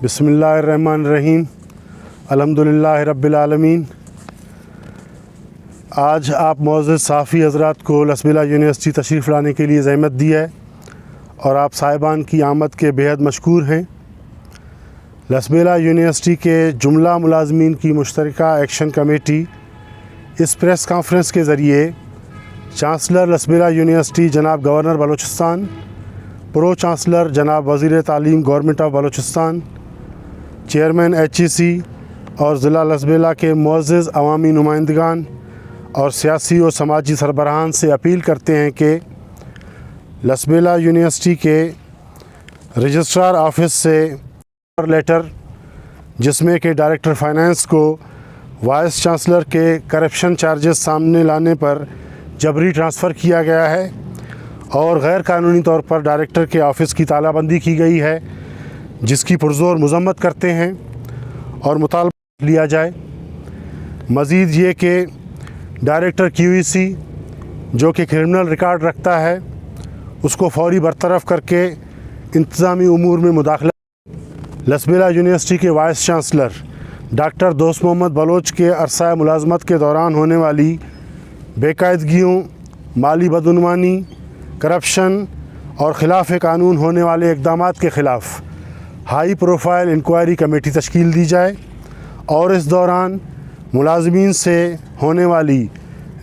बिस्मिल्लाहिर्रहमानिर्रहीम अल्हम्दुलिल्लाहि रब्बिल आलमीन। आज आप मोअज़्ज़िज़ साफ़ी हज़रात को लसबेला यूनिवर्सिटी तशरीफ़ लाने के लिए ज़हमत दी है और आप साहिबान की आमद के बेहद मशकूर हैं। लसबेला यूनिवर्सिटी के जुमला मुलाज़मीन की मुश्तरका एक्शन कमेटी इस प्रेस कॉन्फ्रेंस के ज़रिए चांसलर लसबेला यूनिवर्सिटी जनाब गवर्नर बलूचिस्तान, प्रो चांसलर जनाब वज़ीर तालीम government of Balochistan, chairman HEC और ज़िला लसबेला के मुअज़्ज़िज़ अवामी नुमाइंदगान और सियासी और समाजी सरबराहान से अपील करते हैं कि लसबेला यूनिवर्सिटी के रजिस्ट्रार ऑफिस से लेटर जिसमें कि डायरेक्टर फ़ाइनेंस को वाइस चांसलर के करप्शन चार्जेस सामने लाने पर जबरी ट्रांसफ़र किया गया है और गैर कानूनी तौर पर डायरेक्टर के ऑफ़िस की तालाबंदी की गई है, जिसकी पुरज़ोर मज़म्मत करते हैं और मुतालबा लिया जाए। मज़ीद ये कि डायरेक्टर QEC जो कि क्रिमिनल रिकॉर्ड रखता है उसको फ़ौरी बरतरफ़ करके इंतज़ामी उमूर में मुदाखला। लसबेला यूनिवर्सिटी के वाइस चांसलर डॉक्टर दोस्त मोहम्मद बलोच के अरसा मुलाजमत के दौरान होने वाली बेकायदगियों, माली बदउनवानी, करप्शन और ख़िलाफ़ कानून होने वाले इक़दामात के ख़िलाफ़ हाई प्रोफाइल इंक्वायरी कमेटी तश्कील दी जाए और इस दौरान मुलाजमीन से होने वाली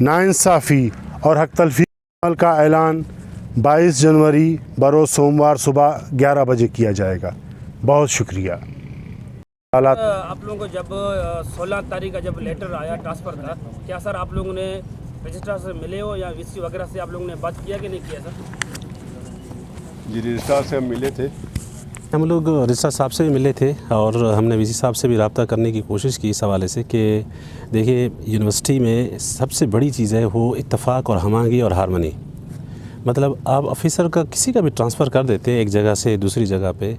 नाइंसाफ़ी और हक़ तलफ़ी अमल का ऐलान 22 जनवरी बरोज़ सोमवार सुबह 11 बजे किया जाएगा। बहुत शुक्रिया। आप लोगों को जब 16 तारीख का जब लेटर आया ट्रांसफ़र का, क्या सर आप लोगों ने रजिस्ट्रार से मिले हो या VC वगैरह से आप लोगों ने बात किया कि नहीं किया सर? जी, रजिस्ट्रार से हम मिले थे। हम लोग रजिस्ट्रार साहब से भी मिले थे और हमने VC साहब से भी रब्ता करने की कोशिश की इस हवाले से कि देखिए यूनिवर्सिटी में सबसे बड़ी चीज़ है वो इत्तफ़ाक़ और हमागी और हारमनी। मतलब आप ऑफिसर का किसी का भी ट्रांसफ़र कर देते हैं एक जगह से दूसरी जगह पे,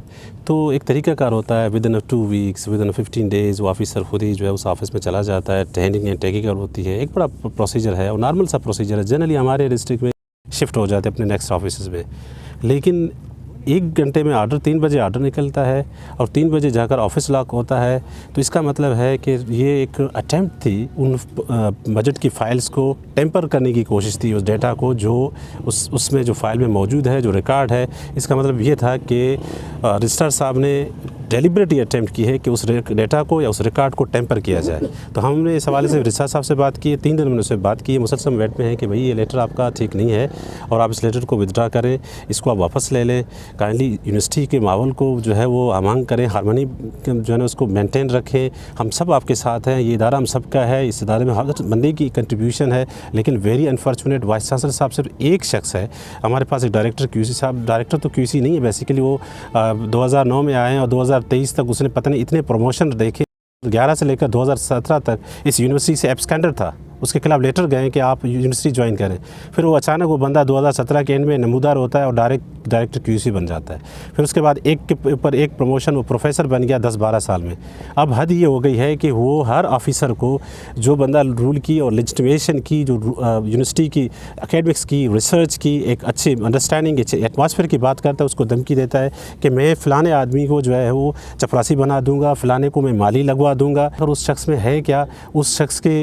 तो एक तरीक़ाकार होता है विदिन 2 वीक्स, विदिन 15 डेज़ वो ऑफिसर खुद ही जो है उस ऑफिस में चला जाता है। ट्रेनिंग एंड टेकिंग होती है, एक बड़ा प्रोसीजर है और नॉर्मल सा प्रोसीजर है। जनरली हमारे डिस्ट्रिक्ट में शिफ्ट हो जाते हैं अपने नेक्स्ट ऑफिस में, लेकिन 1 घंटे में ऑर्डर 3 बजे ऑर्डर निकलता है और 3 बजे जाकर ऑफिस लॉक होता है। तो इसका मतलब है कि ये एक अटैम्प्ट थी उन बजट की फ़ाइल्स को टेम्पर करने की कोशिश थी, उस डेटा को जो उसमें जो फ़ाइल में मौजूद है, जो रिकॉर्ड है। इसका मतलब ये था कि रजिस्ट्रार साहब ने डेलिबरेटली अटैम्प्ट की है कि उस डेटा को या उस रिकॉर्ड को टेम्पर किया जाए। तो हमने इस हवाले से रजिस्ट्रार साहब से बात की है, 3 दिन मैंने उससे बात की है, मुसलसल वेट में है कि भाई ये लेटर आपका ठीक नहीं है और आप इस लेटर को विदड्रा करें, इसको आप वापस ले लें। काइंडली यूनिवर्सिटी के माहौल को जो है वो आमांग करें, हारमोनी जो है ना उसको मेंटेन रखें। हम सब आपके साथ हैं, ये इदारा हम सब का है, इस इदारे में हर बंदे की कंट्रीब्यूशन है। लेकिन वेरी अनफॉर्चुनेट वाइस चांसलर साहब सिर्फ एक शख्स है। हमारे पास एक डायरेक्टर QC साहब, डायरेक्टर तो QC नहीं है बेसिकली, वो 2009 में आए हैं और 2023 तक उसने पता नहीं इतने प्रमोशन देखे। 11 से लेकर 2017 तक इस यूनिवर्सिटी से एब्सकेंडर था, उसके खिलाफ लेटर गए कि आप यूनिवर्सिटी ज्वाइन करें। फिर वो अचानक वो बंदा 2017 के एंड में नमूदार होता है और डायरेक्टर QC बन जाता है। फिर उसके बाद एक के ऊपर एक प्रमोशन, वो प्रोफेसर बन गया 10-12 साल में। अब हद ये हो गई है कि वो हर ऑफिसर को जो बंदा रूल की और लेजिटिमेशन की, जो यूनिवर्सिटी की एकेडमिक्स की, रिसर्च की एक अच्छी अंडरस्टैंडिंग, अच्छे एटमॉस्फेयर की बात करता है, उसको धमकी देता है कि मैं फ़लाने आदमी को जो है वो चपरासी बना दूँगा, फ़लाने को मैं माली लगवा दूँगा। और उस शख्स में है क्या, उस शख्स के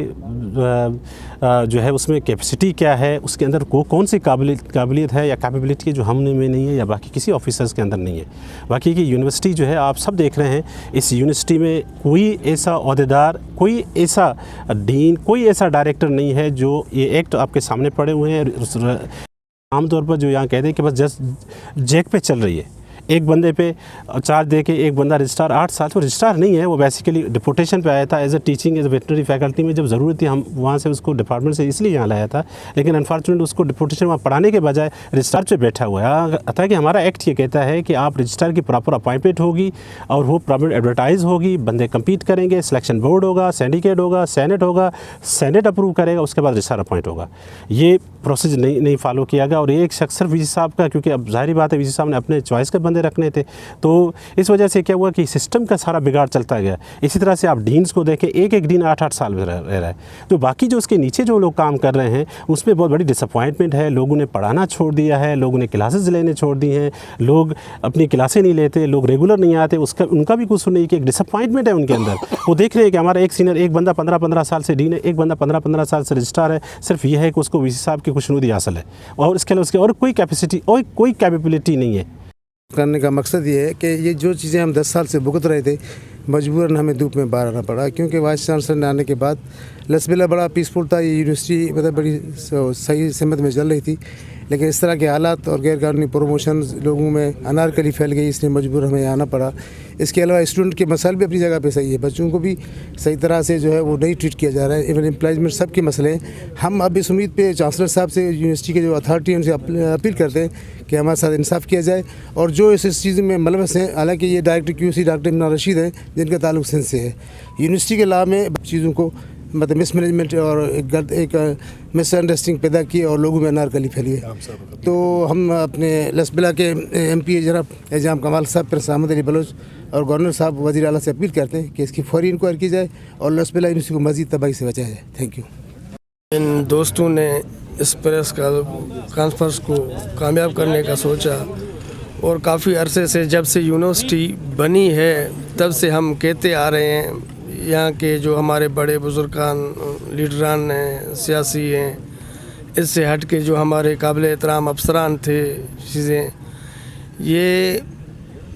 जो है उसमें कैपेसिटी क्या है, उसके अंदर कौन सी काबिलियत है या कैपेबिलिटी जो हमने में नहीं है या बाकी किसी ऑफिसर्स के अंदर नहीं है। बाकी की यूनिवर्सिटी जो है आप सब देख रहे हैं, इस यूनिवर्सिटी में कोई ऐसा ओहदेदार, कोई ऐसा डीन, कोई ऐसा डायरेक्टर नहीं है जो ये एक्ट आपके सामने पड़े हुए हैं आमतौर पर जो यहाँ कहते हैं कि बस जस्ट जैक पे चल रही है, एक बंदे पे चार्ज दे के एक बंदा रजिस्ट्रार 8 साल, तो रजिस्ट्रार नहीं है वो, बेसिकली डिपोटेशन पे आया था as a teaching, as a veterinary faculty में जब ज़रूरत थी हम वहाँ से उसको डिपार्टमेंट से इसलिए यहाँ लाया था। लेकिन अनफॉर्चुनेट उसको डिपोटेशन वहाँ पढ़ाने के बजाय रजिस्ट्रार पे बैठा हुआ है। अतः कि हमारा एक्ट ये कहता है कि आप रजिस्ट्रार की प्रॉपर अपॉइंटमेंट होगी और वो प्रॉपर एडवर्टाइज़ होगी, बंदे कम्पीट करेंगे, सिलेक्शन बोर्ड होगा, सिंडिकेट होगा, सेनेट होगा, सेनेट अप्रूव करेगा, उसके बाद रजिस्ट्रार अपॉइंट होगा। ये प्रोसेस नहीं फॉलो किया गया और एक शख्स सिर्फ वीसी साहब का, क्योंकि अब जाहिर बात है वीसी साहब ने अपने चॉइस के बंदे रखने थे, तो इस वजह से क्या हुआ कि सिस्टम का सारा बिगाड़ चलता गया। इसी तरह से आप डीन्स को देखें, एक डीन 8-8 साल में रह रहा है, तो बाकी जो उसके नीचे जो लोग काम कर रहे हैं उसमें बहुत बड़ी डिसअपॉइंटमेंट है। लोगों ने पढ़ाना छोड़ दिया है, लोगों ने क्लासेस लेने छोड़ दी हैं, लोग अपनी क्लासें नहीं लेते, लोग रेगुलर नहीं आते, उसका उनका भी कुछ नहीं कि एक डिसअपॉइंटमेंट है उनके अंदर। वो देख रहे हैं कि हमारा एक सीनियर, एक बंदा 15-15 साल से डीन है, एक बंदा 15-15 साल से रजिस्ट्रार है, सिर्फ ये है कि उसको वीसी साहब की खुशनुदी हासिल है और इसके लिए उसके और कोई कैपेसिटी और कोई कैपेबिलिटी नहीं है। करने का मकसद ये है कि ये जो चीज़ें हम 10 साल से भुगत रहे थे, मजबूरन हमें धूप में बाहर आना पड़ा, क्योंकि वाइस चांसलर ने आने के बाद लसबेला बड़ा पीसफुल था, ये यूनिवर्सिटी मतलब बड़ी सही सिमत में चल रही थी, लेकिन इस तरह के हालात और गैरकानूनी प्रमोशन लोगों में अनारकली फैल गई, इसलिए मजबूर हमें आना पड़ा। इसके अलावा स्टूडेंट के मसाइल भी अपनी जगह पे सही है, बच्चों को भी सही तरह से जो है वो नहीं ट्रीट किया जा रहा है, इवन एम्प्लॉयमेंट सब के मसले हैं। हम अब इस उम्मीद पे चांसलर साहब से, यूनिवर्सिटी के जो अथॉरिटी है उनसे अपील करते हैं कि हमारे साथ इंसाफ किया जाए और जो इस चीज़ में मुलवस हैं, हालांकि ये director QC doctor Imran Rashid हैं जिनका ताल्लुक सिंध से है, यूनिवर्सिटी के लाभ में चीज़ों को मतलब मिसमैनेजमेंट और एक मिसअंडरस्टैंडिंग पैदा की और लोगों में अनारकली फैली है। तो हम अपने लसबेला के MP जनाब एजाम कमाल साहब पर अहमद अली बलोच और गवर्नर साहब वज़ीर आला से अपील करते हैं कि इसकी फौरी इंक्वायरी की जाए और लसबेला यूनिवर्सिटी को मज़ीद तबाही से बचाया जाए। Thank you. इन दोस्तों ने इस प्रेस कॉन्फ्रेंस को कामयाब करने का सोचा और काफ़ी अरसे से, जब से यूनिवर्सिटी बनी है तब से हम कहते आ रहे हैं, यहाँ के जो हमारे बड़े बुजुर्गान लीडरान हैं, सियासी हैं, इससे हट के जो हमारे काबिल एहतराम अफसरान थे, चीज़ें, ये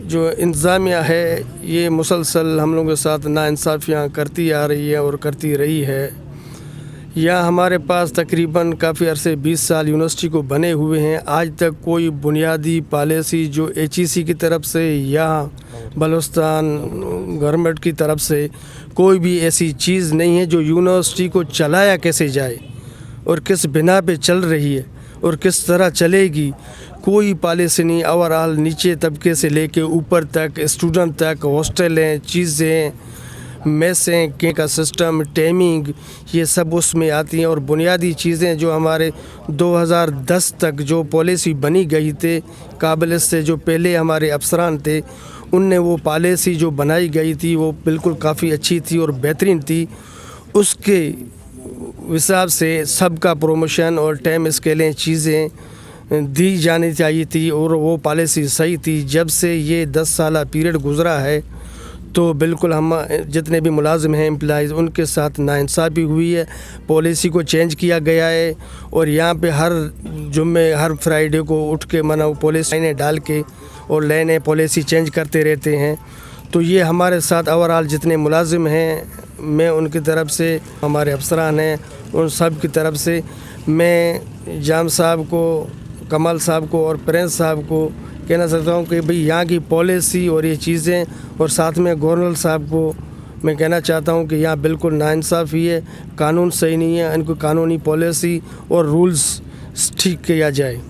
जो इंतज़ामिया है ये मुसलसल हम लोगों के साथ नाइंसाफ़ियाँ करती आ रही है और करती रही है। यहाँ हमारे पास तकरीबन काफ़ी अरसे 20 साल यूनिवर्सिटी को बने हुए हैं, आज तक कोई बुनियादी पॉलिसी जो HEC की तरफ से या बलूचिस्तान गवर्नमेंट की तरफ से कोई भी ऐसी चीज़ नहीं है जो यूनिवर्सिटी को चलाया कैसे जाए और किस बिना पे चल रही है और किस तरह चलेगी, कोई पॉलिसी नहीं। ओवरऑल नीचे तबके से लेके ऊपर तक, स्टूडेंट तक, हॉस्टलें, चीज़ें, मेसें के का सिस्टम, टाइमिंग, ये सब उसमें आती हैं और बुनियादी चीज़ें जो हमारे 2010 तक जो पॉलिसी बनी गई थे, काबिल से जो पहले हमारे अफसरान थे उनने वो पॉलिसी जो बनाई गई थी वो बिल्कुल काफ़ी अच्छी थी और बेहतरीन थी। उसके हिसाब से सबका प्रमोशन और टाइम स्केलें चीज़ें दी जानी चाहिए थी और वो पॉलिसी सही थी। जब से ये 10 साल पीरियड गुज़रा है तो बिल्कुल हम जितने भी मुलाजिम हैं, एम्प्लॉइज़, उनके साथ नाइंसाफ़ी हुई है। पॉलिसी को चेंज किया गया है और यहाँ पे हर जुम्मे, हर फ्राइडे को उठ के मना पॉलिसी लाइनें डाल के और नए पॉलिसी चेंज करते रहते हैं। तो ये हमारे साथ ओवरऑल जितने मुलाजिम हैं, मैं उनकी तरफ से, हमारे अफसरान हैं, उन सब की तरफ से मैं जाम साहब को, कमाल साहब को और प्रिंस साहब को कहना चाहता हूँ कि भाई यहाँ की पॉलिसी और ये चीज़ें, और साथ में गवर्नर साहब को मैं कहना चाहता हूँ कि यहाँ बिल्कुल नाइंसाफ़ी है, कानून सही नहीं है, इनको कानूनी पॉलिसी और रूल्स ठीक किया जाए।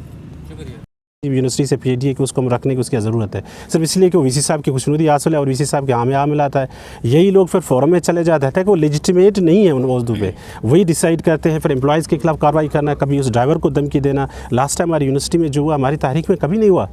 यूनिवर्सिटी से PhD है कि उसको हम रखने की उसकी ज़रूरत है, सिर्फ इसलिए कि वो वीसी साहब की खुशनुदी हासिल है और वीसी साहब के आम मिलाता है। यही लोग फिर फोरम में चले जाते हैं कि वो लेजिटिमेट नहीं है उन मौजू पे, वही डिसाइड करते हैं। फिर एम्प्लॉयज़ के खिलाफ कार्रवाई करना, कभी उस ड्राइवर को धमकी देना। लास्ट टाइम हमारी यूनिवर्सिटी में जो हुआ, हमारी तारीख में कभी नहीं हुआ।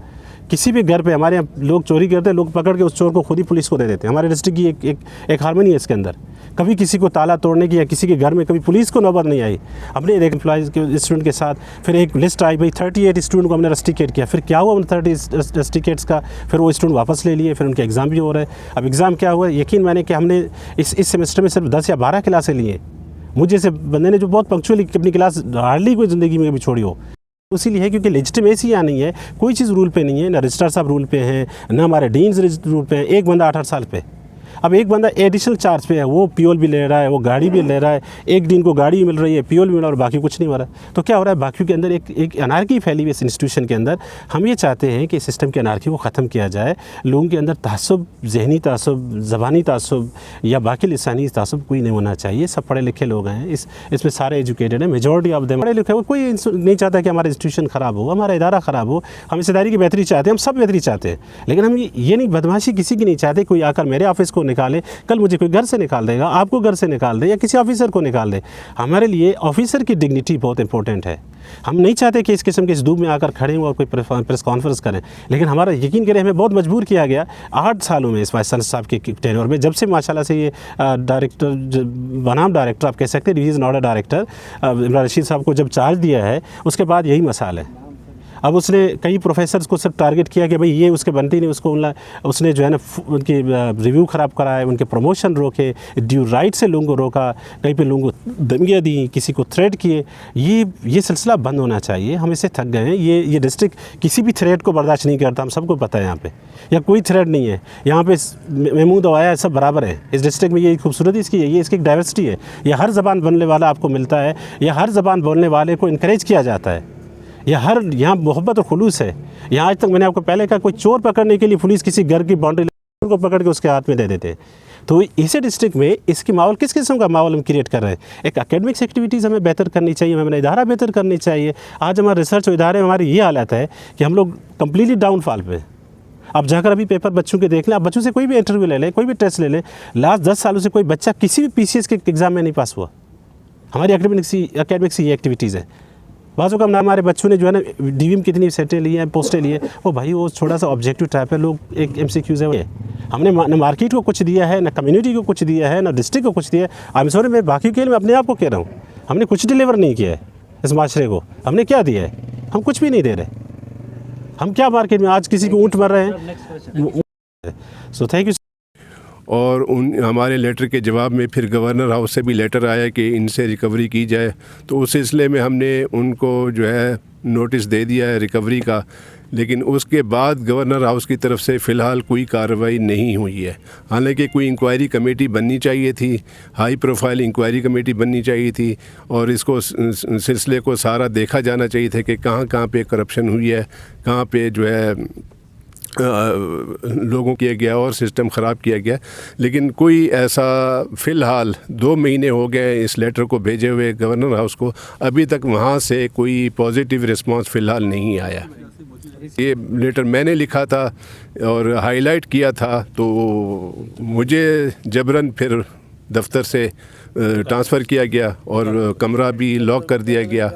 किसी भी घर पे हमारे यहाँ लोग चोरी करते हैं, लोग पकड़ के उस चोर को खुद ही पुलिस को दे देते हैं। हमारे डिस्ट्रिक्ट की एक हारमोनी है इसके अंदर। कभी किसी को ताला तोड़ने की या किसी के घर में कभी पुलिस को नौबत नहीं आई। अपने एक एम्प्लॉयज़ के स्टूडेंट के साथ फिर एक लिस्ट आई, भाई 38 स्टूडेंट को हमने रस्टिकेट किया। फिर क्या हुआ उन 30 रस्टिकेट्स का, फिर वो स्टूडेंट वापस ले लिए, फिर उनके एग्ज़ाम भी हो रहे हैं। अब एग्ज़ाम क्या हुआ, यकीन माने कि हमने इस सेमेस्टर में सिर्फ 10 या 12 क्लासें लिए। मुझे से बंदे ने जो बहुत पंक्चुअली अपनी क्लास हार्डली कोई ज़िंदगी में कभी छोड़ी हो। इसीलिए है क्योंकि लेजिटिमेसी यहाँ नहीं है, कोई चीज़ रूल पे नहीं है, ना रजिस्ट्रार साहब रूल पे हैं, ना हमारे डीन्स रूल पे हैं। एक बंदा 8-8 साल पे, अब एक बंदा एडिशनल चार्ज पे है, वो POL भी ले रहा है, वो गाड़ी भी ले रहा है, एक दिन को गाड़ी मिल रही है, POL भी मिल रहा है और बाकी कुछ नहीं हो रहा है। तो क्या हो रहा है, बाकी के अंदर एक अनारकी फैली हुई इस इंस्टीट्यूशन के अंदर। हम ये चाहते हैं कि सिस्टम की अनारकी को ख़त्म किया जाए। लोगों के अंदर तअस्सुब, जहनी तअस्सुब, ज़बानी तअस्सुब या बाकी लिसानी तअस्सुब कोई नहीं होना चाहिए। सब पढ़े लिखे लोग हैं, इसमें सारे एजुकेटेड हैं, मेजॉरिटी ऑफ देम पढ़े लिखे। कोई नहीं चाहता कि हमारा इंस्टीट्यूशन ख़राब हो, हमारा इदारा ख़राब हो। हम इस इदारे की बेहतरी चाहते हैं, हम सब बेहतरी चाहते हैं, लेकिन हम ये नहीं, बदमाशी किसी की नहीं चाहते। कोई आकर मेरे ऑफिस को को निकाले, कल मुझे कोई घर से निकाल देगा, आपको घर से निकाल दे या किसी ऑफिसर को निकाल दे। हमारे लिए ऑफिसर की डिग्निटी बहुत इंपॉर्टेंट है। हम नहीं चाहते कि इस किस्म के इस धूप में आकर खड़े हों और कोई प्रेस कॉन्फ्रेंस करें, लेकिन हमारा यकीन करें हमें बहुत मजबूर किया गया 8 सालों में इस वाइस चांसलर साहब के टेन्योर में, जब से माशाल्लाह से ये डायरेक्टर बनाम डायरेक्टर आप कह सकते हैं, division order director Imran Rashid साहब को जब चार्ज दिया है उसके बाद यही मसाल है। अब उसने कई प्रोफेसर्स को सिर्फ टारगेट किया कि भाई ये उसके बनती नहीं, उसने जो है ना उनकी रिव्यू ख़राब कराए, उनके प्रमोशन रोके, ड्यू राइट से लोगों को रोका, कहीं पे लोगों को धमकियाँ दी, किसी को थ्रेट किए। ये सिलसिला बंद होना चाहिए। हम इससे थक गए हैं। ये डिस्ट्रिक्ट किसी भी थ्रेट को बर्दाश्त नहीं करता, हम सबको पता है। यहाँ पे या कोई थ्रेट नहीं है, यहाँ पे महमूद आया सब बराबर है। इस डिस्ट्रिक्ट में ये खूबसूरती इसकी है, ये इसकी एक डाइवर्सिटी है। ये हर ज़बान बोलने वाला आपको मिलता है, या हर ज़बान बोलने वाले को इनक्रेज किया जाता है। यहाँ मोहब्बत और खुलूस है। यहाँ आज तक मैंने आपको पहले कहा, कोई चोर पकड़ने के लिए पुलिस किसी घर की बाउंड्री को पकड़ के उसके हाथ में दे देते। तो इसी डिस्ट्रिक्ट में इसकी माहौल किस किस्म का माहौल हम क्रिएट कर रहे हैं। एक एकेडमिक्स एक्टिविटीज़ हमें बेहतर करनी चाहिए, हमें इदारा बेहतर करनी चाहिए। आज हमारे रिसर्च और इदारे में हमारी ये हालत है कि हम लोग कम्प्लीटली डाउनफॉल पे। आप जाकर अभी पेपर बच्चों के देख लें, आप बच्चों से कोई भी इंटरव्यू ले लें, कोई भी टेस्ट ले लें, लास्ट 10 सालों से कोई बच्चा किसी भी PCS के एग्ज़ाम में नहीं पास हुआ। हमारी एकेडमिक्स ये एक्टिविटीज़ है। बाज़ों का हमारे बच्चों ने जो है ना DVM कितनी सेटें ली हैं, पोस्टें ली हैं, वो भाई वो थोड़ा सा ऑब्जेक्टिव टाइप है, लोग एक MCQs है वो। हमने न मार्केट को कुछ दिया है, न कम्युनिटी को कुछ दिया है, न डिस्ट्रिक्ट को कुछ दिया है। आई एम सॉरी, मैं बाकी के लिए मैं अपने आप को कह रहा हूँ, हमने कुछ डिलीवर नहीं किया है इस माशरे को। हमने क्या दिया है? हम कुछ भी नहीं दे रहे। हम क्या मार्केट में आज किसी को ऊँट मर रहे हैं। So thank you. और हमारे लेटर के जवाब में फिर गवर्नर हाउस से भी लेटर आया कि इनसे रिकवरी की जाए। तो उस सिलसिले में हमने उनको जो है नोटिस दे दिया है रिकवरी का, लेकिन उसके बाद गवर्नर हाउस की तरफ से फ़िलहाल कोई कार्रवाई नहीं हुई है। हालांकि कोई इंक्वायरी कमेटी बननी चाहिए थी, हाई प्रोफाइल इंक्वायरी कमेटी बननी चाहिए थी, और इसको सिलसिले को सारा देखा जाना चाहिए था कि कहाँ कहाँ पे करप्शन हुई है, कहाँ पे जो है लोगों किया गया और सिस्टम ख़राब किया गया। लेकिन कोई ऐसा फ़िलहाल 2 महीने हो गए इस लेटर को भेजे हुए गवर्नर हाउस को, अभी तक वहाँ से कोई पॉजिटिव रिस्पांस फ़िलहाल नहीं आया। ये लेटर मैंने लिखा था और हाईलाइट किया था, तो मुझे जबरन फिर दफ्तर से ट्रांसफ़र किया गया और कमरा भी लॉक कर दिया गया।